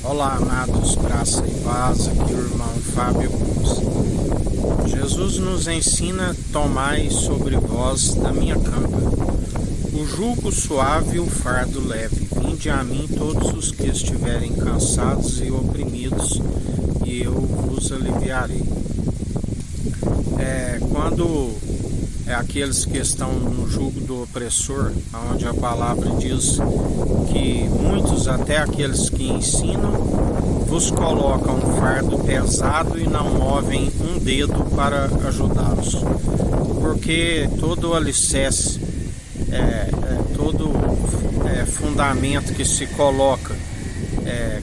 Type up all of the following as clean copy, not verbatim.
Olá, amados, graça e paz, aqui o irmão Fábio Gomes. Jesus nos ensina: tomai sobre vós da minha canga o jugo suave e o fardo leve. Vinde a mim todos os que estiverem cansados e oprimidos, e eu vos aliviarei. Quando aqueles que estão no jugo do opressor, onde a palavra diz que muitos, até aqueles que ensinam, vos colocam um fardo pesado e não movem um dedo para ajudá-los, porque todo alicerce, todo fundamento que se coloca,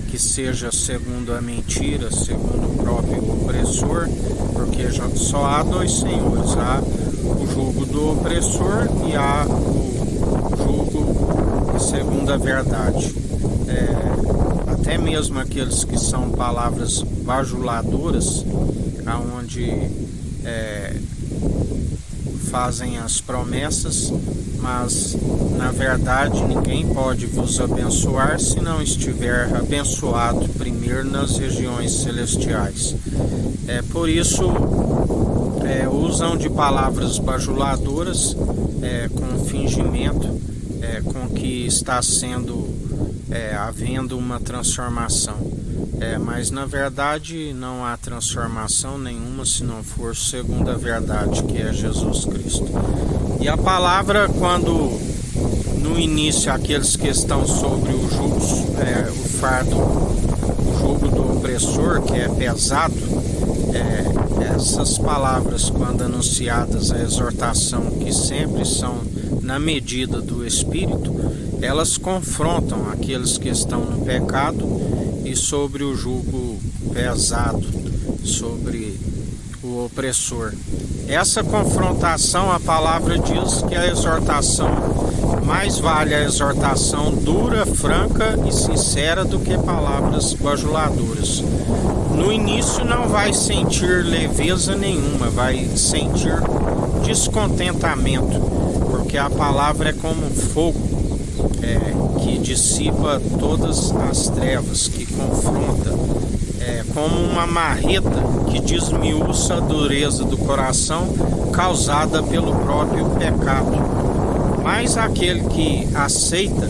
que seja segundo a mentira, segundo o próprio opressor, porque só há dois senhores: há o jugo do opressor e há o jugo segundo a verdade. Até mesmo aqueles que são palavras bajuladoras, aonde fazem as promessas, mas na verdade ninguém pode vos abençoar se não estiver abençoado primeiro nas regiões celestiais. Por isso usam de palavras bajuladoras, com fingimento, com que está havendo uma transformação, mas na verdade não há transformação nenhuma se não for segundo a verdade, que é Jesus Cristo. E a palavra, quando no início aqueles que estão sobre o jugo, o fardo, o jugo do opressor, que é pesado, essas palavras, quando anunciadas, a exortação, que sempre são na medida do Espírito, elas confrontam aqueles que estão no pecado e sobre o jugo pesado, sobre o opressor. Essa confrontação, a palavra diz que a exortação, mais vale a exortação dura, franca e sincera do que palavras bajuladoras. No início não vai sentir leveza nenhuma, vai sentir descontentamento, porque a palavra é como um fogo, que dissipa todas as trevas, que confronta, como uma marreta que desmiuça a dureza do coração causada pelo próprio pecado. Mas aquele que aceita,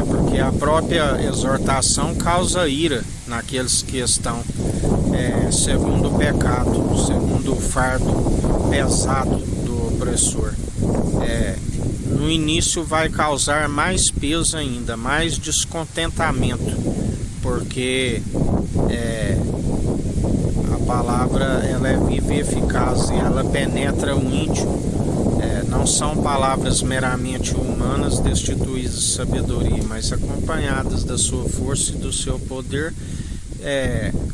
porque a própria exortação causa ira naqueles que estão segundo o pecado, segundo o fardo pesado do opressor. No início vai causar mais peso ainda, mais descontentamento, porque a palavra ela é viva e eficaz e ela penetra o íntimo. Não são palavras meramente humanas destituídas de sabedoria, mas acompanhadas da sua força e do seu poder,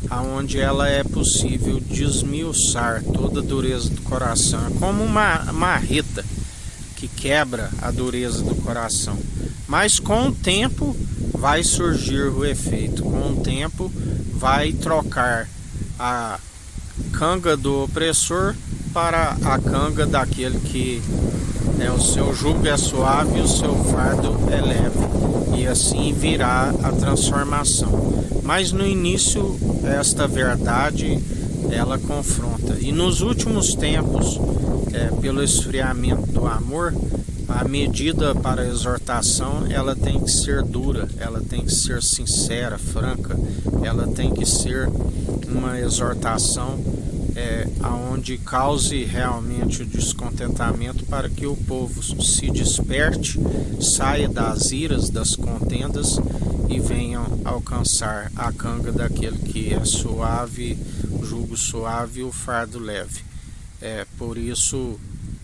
aonde ela é possível desmiuçar toda a dureza do coração. É como uma marreta que quebra a dureza do coração. Mas com o tempo vai surgir o efeito. Com o tempo vai trocar a canga do opressor para a canga daquele que o seu jugo é suave e o seu fardo é leve, e assim virá a transformação. Mas no início esta verdade ela confronta, e nos últimos tempos, pelo esfriamento do amor, a medida para a exortação ela tem que ser dura, ela tem que ser sincera, franca, ela tem que ser uma exortação aonde cause realmente o descontentamento, para que o povo se desperte, saia das iras, das contendas, e venham alcançar a canga daquele que é suave, o jugo suave e o fardo leve. Por isso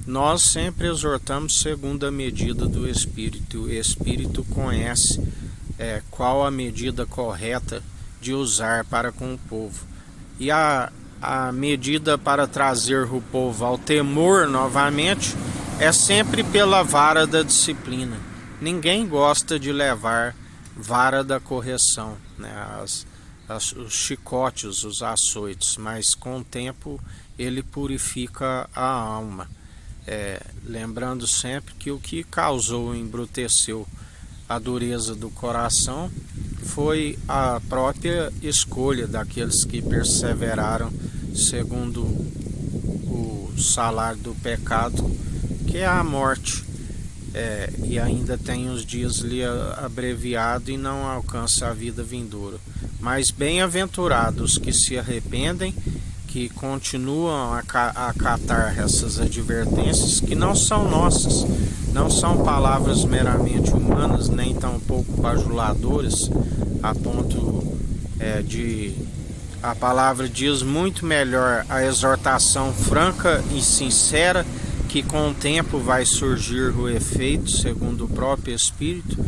nós sempre exortamos segundo a medida do Espírito. O Espírito conhece qual a medida correta de usar para com o povo, e a medida para trazer o povo ao temor novamente é sempre pela vara da disciplina. Ninguém gosta de levar vara da correção, os chicotes, os açoites, mas com o tempo ele purifica a alma. Lembrando sempre que o que causou, embruteceu a dureza do coração foi a própria escolha daqueles que perseveraram segundo o salário do pecado, que é a morte, e ainda tem os dias ali abreviados e não alcança a vida vindoura. Mas bem-aventurados que se arrependem, que continuam a acatar essas advertências, que não são nossas, não são palavras meramente humanas, nem tampouco bajuladoras, a ponto de... A palavra diz muito melhor a exortação franca e sincera, que com o tempo vai surgir o efeito, segundo o próprio Espírito,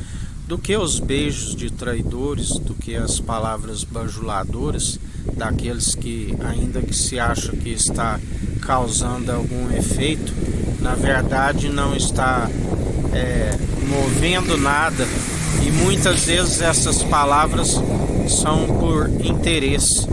do que os beijos de traidores, do que as palavras bajuladoras, daqueles que, ainda que se acha que está causando algum efeito, na verdade não está movendo nada, e muitas vezes essas palavras são por interesse,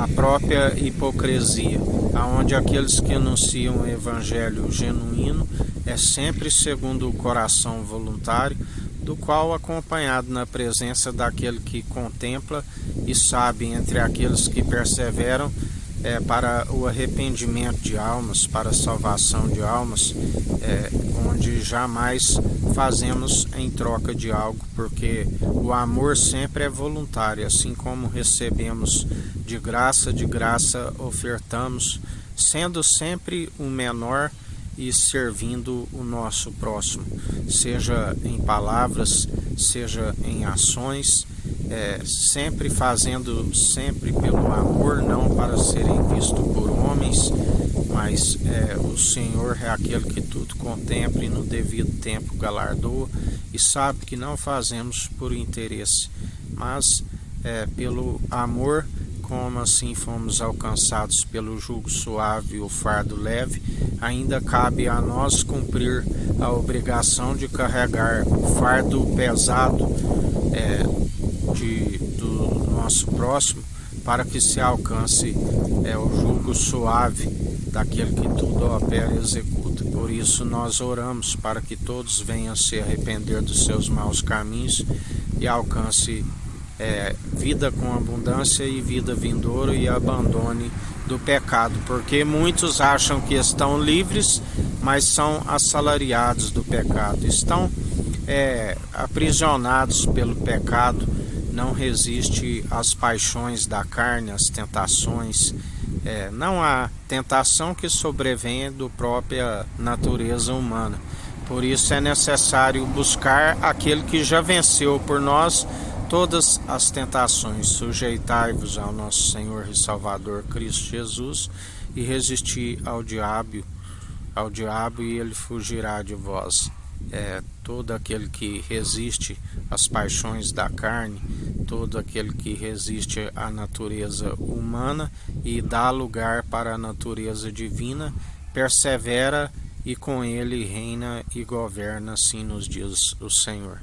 a própria hipocrisia, aonde aqueles que anunciam o evangelho genuíno é sempre segundo o coração voluntário, do qual acompanhado na presença daquele que contempla e sabe entre aqueles que perseveram para o arrependimento de almas, para a salvação de almas, onde jamais fazemos em troca de algo, porque o amor sempre é voluntário, assim como recebemos de graça ofertamos, sendo sempre o menor e servindo o nosso próximo, seja em palavras, seja em ações, sempre fazendo sempre pelo amor, não para serem vistos por homens, mas o Senhor é aquele que tudo contempla e no devido tempo galardoa, e sabe que não fazemos por interesse, mas pelo amor, como assim fomos alcançados pelo jugo suave e o fardo leve, ainda cabe a nós cumprir a obrigação de carregar o fardo pesado do nosso próximo, para que se alcance o jugo suave daquele que tudo opera e executa. Por isso nós oramos para que todos venham se arrepender dos seus maus caminhos e alcance vida com abundância e vida vindoura, e abandone do pecado, porque muitos acham que estão livres, mas são assalariados do pecado, estão aprisionados pelo pecado, não resiste às paixões da carne, às tentações. Não há tentação que sobrevenha da própria natureza humana. Por isso é necessário buscar aquele que já venceu por nós todas as tentações. Sujeitai-vos ao nosso Senhor e Salvador Cristo Jesus, e resisti ao diabo e ele fugirá de vós. Todo aquele que resiste às paixões da carne, todo aquele que resiste à natureza humana e dá lugar para a natureza divina, persevera, e com ele reina e governa, assim nos diz o Senhor.